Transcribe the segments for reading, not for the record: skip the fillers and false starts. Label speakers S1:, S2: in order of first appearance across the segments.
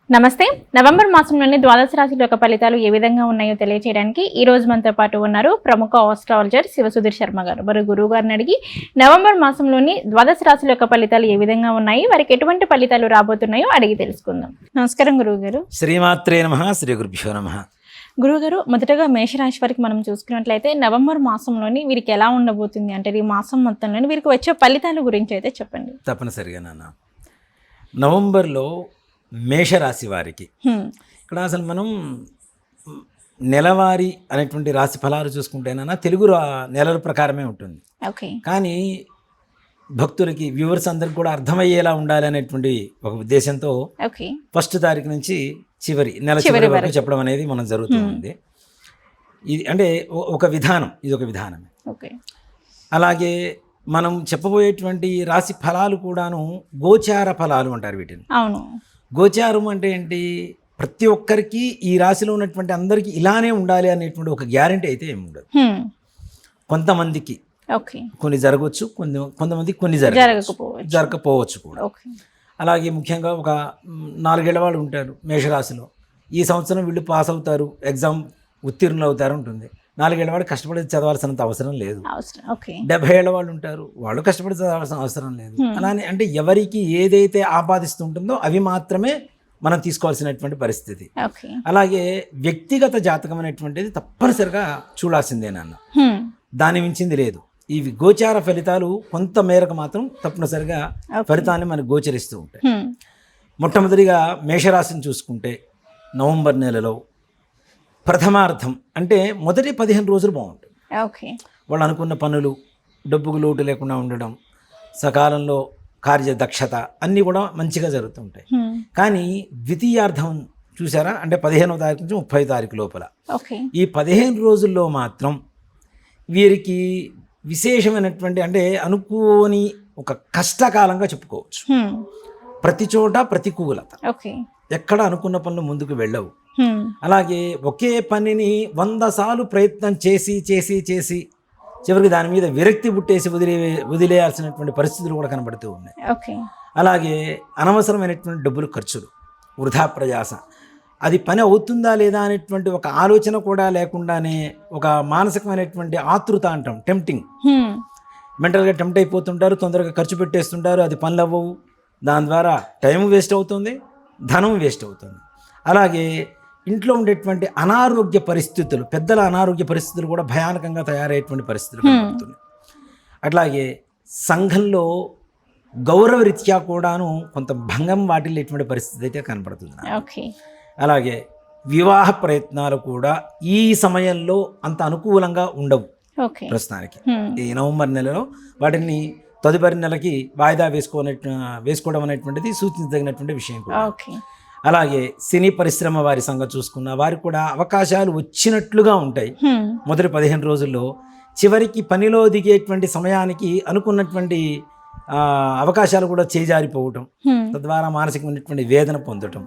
S1: నమస్తే. నవంబర్ మాసంలోని ద్వాదశ రాశుల యొక్క ఫలితాలు ఏ విధంగా ఉన్నాయో తెలియజేయడానికి ఈ రోజు మనతో పాటు ఉన్నారు ప్రముఖ ఆస్ట్రాలజర్ శివసుధీర్ శర్మ గారు. మరి గురువు గారిని అడిగి నవంబర్ మాసంలోని ద్వాదశ రాశుల యొక్క ఫలితాలు ఏ విధంగా ఉన్నాయి, వారికి ఎటువంటి ఫలితాలు రాబోతున్నాయో అడిగి తెలుసుకుందాం. నమస్కారం గురువు గారు.
S2: శ్రీమాత్రే నమః. శ్రీ గురుభ్యో నమః.
S1: గురువుగారు, మొదటగా మేషరాశి వారికి మనం చూసుకున్నట్లయితే నవంబర్ మాసంలోని వీరికి ఎలా ఉండబోతుంది అంటే ఈ మాసం మొత్తంలోని వీరికి వచ్చే ఫలితాల గురించి అయితే చెప్పండి.
S2: తప్పనిసరిగా నాన్న, నవంబర్లో మేషరాశి వారికి ఇక్కడ అసలు మనం నెలవారీ అనేటువంటి రాశి ఫలాలు చూసుకుంటేనన్నా తెలుగు నెలల ప్రకారమే ఉంటుంది. కానీ భక్తులకి వ్యూవర్స్ అందరికి కూడా అర్థమయ్యేలా ఉండాలి అనేటువంటి ఒక ఉద్దేశంతో ఫస్ట్ తారీఖు నుంచి నెల చివరి వరకు చెప్పడం అనేది మనం జరుగుతుంది. ఇది అంటే ఒక విధానం, ఇది ఒక విధానమే. అలాగే మనం చెప్పబోయేటువంటి రాశి ఫలాలు కూడాను గోచార ఫలాలు అంటారు వీటిని.
S1: అవును.
S2: గోచారం అంటే ఏంటి? ప్రతి ఒక్కరికి ఈ రాశిలో ఉన్నటువంటి అందరికీ ఇలానే ఉండాలి అనేటువంటి ఒక గ్యారంటీ అయితే ఏమి ఉండదు. కొంతమందికి కొన్ని జరగవచ్చు, కొంతమందికి కొన్ని జరగకపోవచ్చు కూడా. అలాగే ముఖ్యంగా ఒక 4 ఏళ్ల వాళ్ళు ఉంటారు మేషరాశిలో. ఈ సంవత్సరం వీళ్ళు పాస్ అవుతారు, ఎగ్జామ్ ఉత్తీర్ణులు అవుతారు ఉంటుంది. 4 ఏళ్ల వాళ్ళు కష్టపడి చదవాల్సినంత అవసరం లేదు. 70 ఏళ్ల వాళ్ళు ఉంటారు, వాళ్ళు కష్టపడి చదవాల్సిన అవసరం లేదు. అలానే అంటే ఎవరికి ఏదైతే ఆపాదిస్తుంటుందో అవి మాత్రమే మనం తీసుకోవాల్సినటువంటి పరిస్థితి. అలాగే వ్యక్తిగత జాతకం అనేటువంటిది తప్పనిసరిగా చూడాల్సిందే నాన్న, దాని మించింది లేదు. ఈ గోచార ఫలితాలు కొంత మేరకు మాత్రం తప్పనిసరిగా ఫలితాన్ని మనకు గోచరిస్తూ ఉంటాయి. మొట్టమొదటిగా మేషరాశిని చూసుకుంటే నవంబర్ నెలలో ప్రథమార్థం అంటే మొదటి 15 రోజులు బాగుంటుంది. వాళ్ళు అనుకున్న పనులు డబ్బుకు లోటు లేకుండా ఉండడం, సకాలంలో కార్యదక్షత అన్నీ కూడా మంచిగా జరుగుతుంటాయి. కానీ ద్వితీయార్థం చూసారా, అంటే 15వ తారీఖు నుంచి 30వ తారీఖు లోపల ఈ 15 రోజుల్లో మాత్రం వీరికి విశేషమైనటువంటి అంటే అనుకోని ఒక కష్టకాలంగా చెప్పుకోవచ్చు. ప్రతి చోట ప్రతికూలత, ఎక్కడ అనుకున్న పనులు ముందుకు వెళ్ళవు. అలాగే ఒకే పనిని 100 సార్లు ప్రయత్నం చేసి చేసి చేసి చివరికి దాని మీద విరక్తి పుట్టేసి వదిలేయాల్సినటువంటి పరిస్థితులు కూడా కనబడుతూ ఉన్నాయి. అలాగే అనవసరమైనటువంటి డబ్బులు ఖర్చులు, వృధా ప్రయాస, అది పని అవుతుందా లేదా అనేటువంటి ఒక ఆలోచన కూడా లేకుండానే ఒక మానసికమైనటువంటి ఆతృత అంటాం, టెంప్టింగ్, మెంటల్గా టెంప్ట్ అయిపోతుంటారు, తొందరగా ఖర్చు పెట్టేస్తుంటారు, అది పనులు అవ్వవు, దాని ద్వారా టైం వేస్ట్ అవుతుంది, ధనం వేస్ట్ అవుతుంది. అలాగే ఇంట్లో ఉండేటువంటి అనారోగ్య పరిస్థితులు, పెద్దల అనారోగ్య పరిస్థితులు కూడా భయానకంగా తయారయ్యేటువంటి పరిస్థితులు కనబడుతున్నాయి. అట్లాగే సంఘంలో గౌరవరీత్యా కూడాను కొంత భంగం వాటిల్లేటువంటి పరిస్థితి అయితే కనబడుతుంది. అలాగే వివాహ ప్రయత్నాలు కూడా ఈ సమయంలో అంత అనుకూలంగా ఉండవు ప్రస్తుతానికి. ఈ నవంబర్ నెలలో వాటిని తదుపరి నెలకి వాయిదా వేసుకోవడం అనేటువంటిది సూచించదగినటువంటి విషయం కూడా. అలాగే సినీ పరిశ్రమ వారి సంగతి చూసుకున్న వారికి కూడా అవకాశాలు వచ్చినట్లుగా ఉంటాయి మొదటి 15 రోజుల్లో. చివరికి పనిలో దిగేటువంటి సమయానికి అనుకున్నటువంటి అవకాశాలు కూడా చేజారిపోవటం, తద్వారా మానసికమైనటువంటి వేదన పొందటం.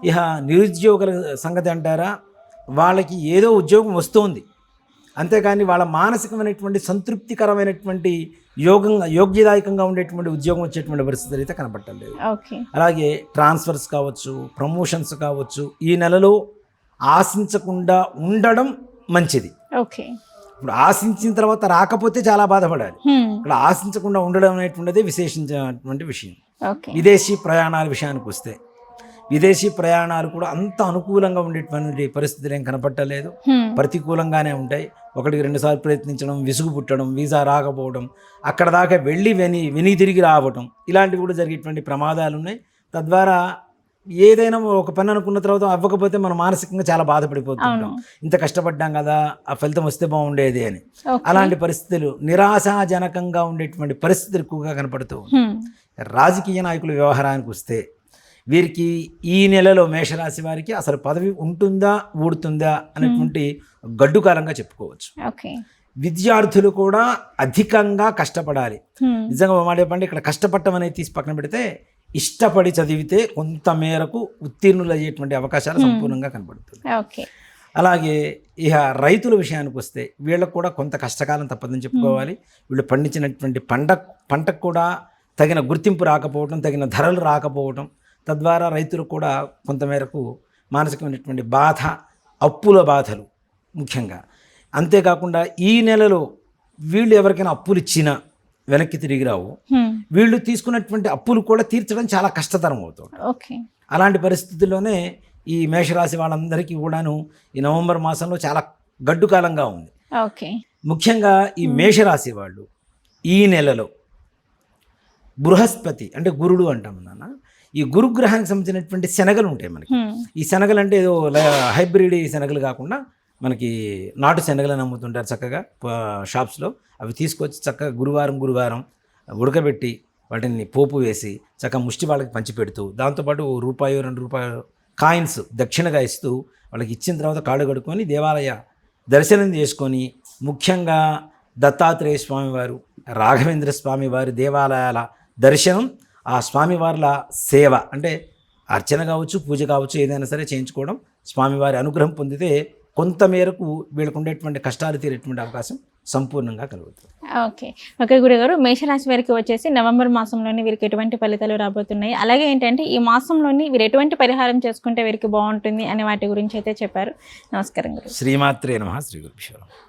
S2: ఇక నిరుద్యోగుల సంగతి అంటారా, వాళ్ళకి ఏదో ఉద్యోగం వస్తుంది, అంతేకాని వాళ్ళ మానసికమైనటువంటి సంతృప్తికరమైనటువంటి యోగ్యదాయకంగా ఉండేటువంటి ఉద్యోగం వచ్చేటువంటి పరిస్థితులు అయితే కనబట్టలేదు. అలాగే ట్రాన్స్ఫర్స్ కావచ్చు, ప్రమోషన్స్ కావచ్చు, ఈ నెలలో ఆశించకుండా ఉండడం మంచిది. ఇప్పుడు ఆశించిన తర్వాత రాకపోతే చాలా బాధపడాలి. ఇక్కడ ఆశించకుండా ఉండడం అనేటువంటిది విశేషించినటువంటి విషయం. విదేశీ ప్రయాణాల విషయానికి వస్తే విదేశీ ప్రయాణాలు కూడా అంత అనుకూలంగా ఉండేటువంటి పరిస్థితులు ఏం కనపట్టలేదు, ప్రతికూలంగానే ఉంటాయి. 1-2 సార్లు ప్రయత్నించడం, విసుగు పుట్టడం, వీసా రాకపోవడం, అక్కడ దాకా వెళ్ళి వెని తిరిగి రావటం, ఇలాంటివి కూడా జరిగేటువంటి ప్రమాదాలు ఉన్నాయి. తద్వారా ఏదైనా ఒక పని అనుకున్న తర్వాత అవ్వకపోతే మనం మానసికంగా చాలా బాధపడిపోతుంటాం, ఇంత కష్టపడ్డాం కదా, ఆ ఫలితం వస్తే బాగుండేది అని. అలాంటి పరిస్థితులు, నిరాశాజనకంగా ఉండేటువంటి పరిస్థితులు ఎక్కువగా కనపడుతూ ఉంటాయి. రాజకీయ నాయకుల వ్యవహారానికి వస్తే వీరికి ఈ నెలలో మేషరాశి వారికి అసలు పదవి ఉంటుందా ఊడుతుందా అనేటువంటి గడ్డుకాలంగా చెప్పుకోవచ్చు. విద్యార్థులు కూడా అధికంగా కష్టపడాలి. నిజంగా మాట చెప్పండి, ఇక్కడ కష్టపడటం అనేది తీసి పక్కన పెడితే ఇష్టపడి చదివితే కొంత మేరకు ఉత్తీర్ణులు అయ్యేటువంటి అవకాశాలు సంపూర్ణంగా కనబడుతుంది. అలాగే ఇక రైతుల విషయానికి వస్తే వీళ్ళకు కూడా కొంత కష్టకాలం తప్పదని చెప్పుకోవాలి. వీళ్ళు పండించినటువంటి పంటకు కూడా తగిన గుర్తింపు రాకపోవటం, తగిన ధరలు రాకపోవటం, తద్వారా రైతులకు కూడా కొంతమేరకు మానసికమైనటువంటి బాధ, అప్పుల బాధలు ముఖ్యంగా. అంతేకాకుండా ఈ నెలలో వీళ్ళు ఎవరికైనా అప్పులు ఇచ్చినా వెనక్కి తిరిగి రావు. వీళ్ళు తీసుకున్నటువంటి అప్పులు కూడా తీర్చడం చాలా కష్టతరం అవుతుంది.
S1: ఓకే.
S2: అలాంటి పరిస్థితుల్లోనే ఈ మేషరాశి వాళ్ళందరికీ కూడాను ఈ నవంబర్ మాసంలో చాలా గడ్డు కాలంగా ఉంది.
S1: ఓకే.
S2: ముఖ్యంగా ఈ మేషరాశి వాళ్ళు ఈ నెలలో బృహస్పతి అంటే గురుడు అంటాం నాన్న, ఈ గురుగ్రహానికి సంబంధించినటువంటి శనగలు ఉంటాయి మనకి. ఈ శనగలు అంటే ఏదో హైబ్రిడ్ శనగలు కాకుండా మనకి నాటు శనగలను అమ్ముతుంటారు చక్కగా షాప్స్లో. అవి తీసుకొచ్చి చక్కగా గురువారం ఉడకబెట్టి వాటిని పోపు వేసి చక్కగా ముష్టి వాళ్ళకి పంచిపెడుతూ, దాంతోపాటు రూపాయో 2 రూపాయలు కాయిన్స్ దక్షిణగా ఇస్తూ వాళ్ళకి ఇచ్చిన తర్వాత కాళ్ళు కడుక్కొని దేవాలయ దర్శనం చేసుకొని, ముఖ్యంగా దత్తాత్రేయ స్వామివారు, రాఘవేంద్ర స్వామి వారి దేవాలయాల దర్శనం, ఆ స్వామివార్ల సేవ అంటే అర్చన కావచ్చు, పూజ కావచ్చు, ఏదైనా సరే చేయించుకోవడం, స్వామివారి అనుగ్రహం పొందితే కొంతమేరకు వీళ్ళకు ఉండేటువంటి కష్టాలు తీరేటువంటి అవకాశం సంపూర్ణంగా కలుగుతుంది.
S1: ఓకే గురుగారు, మేషరాశి వారికి వచ్చేసి నవంబర్ మాసంలోని వీరికి ఎటువంటి ఫలితాలు రాబోతున్నాయి, అలాగే ఏంటంటే ఈ మాసంలోని వీరు ఎటువంటి పరిహారం చేసుకుంటే వీరికి బాగుంటుంది అనే వాటి గురించి అయితే చెప్పారు. నమస్కారం గురు.
S2: శ్రీమాత్రే నమః. శ్రీ గురుభ్యో నమః.